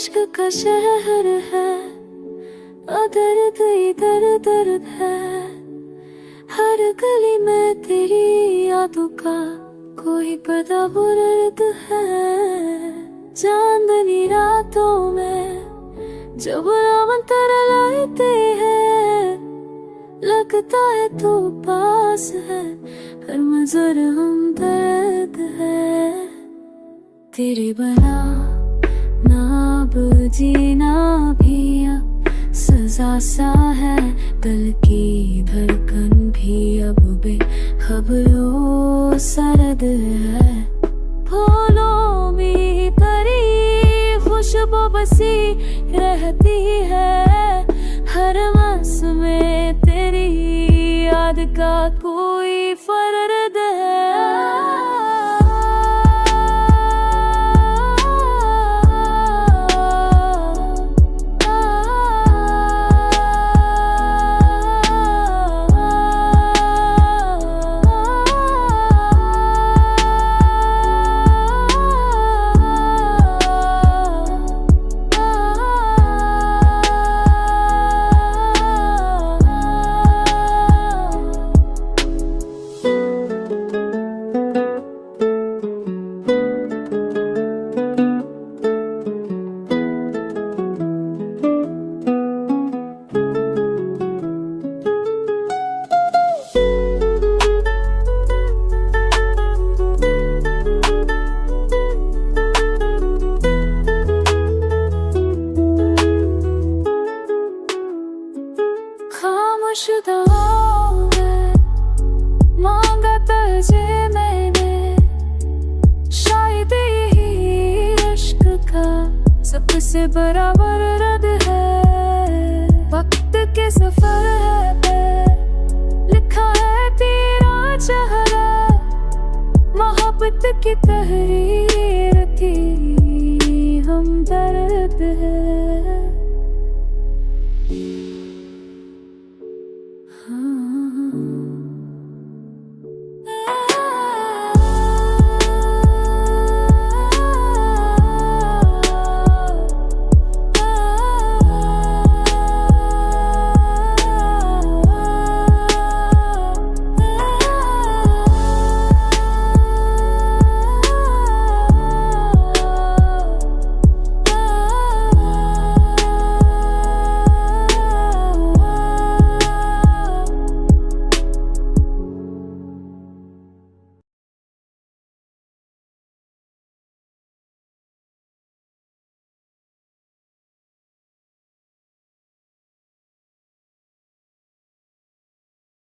इश्क का शहर है, दर्द इधर दर्द है। हर गली में तेरी यादों का कोई पता बुर्द है। चांदनी रातों में जब मंतर लाते हैं, लगता है तू पास है, हर मंजर हम दर्द है। तेरे बना ना अब जीना भी अब सजा सा है। दिल की धड़कन भी अब बेखबरों सरद है। फूलों में तेरी खुशबू बसी रहती है। हर मस में तेरी याद का कोई फर्द है। मांगा तुझे मैंने, शायद यही इश्क का सबसे बराबर रद है। वक्त के सफर है, लिखा है तेरा चेहरा। मोहब्बत की तहरीर थी हम दर्द है।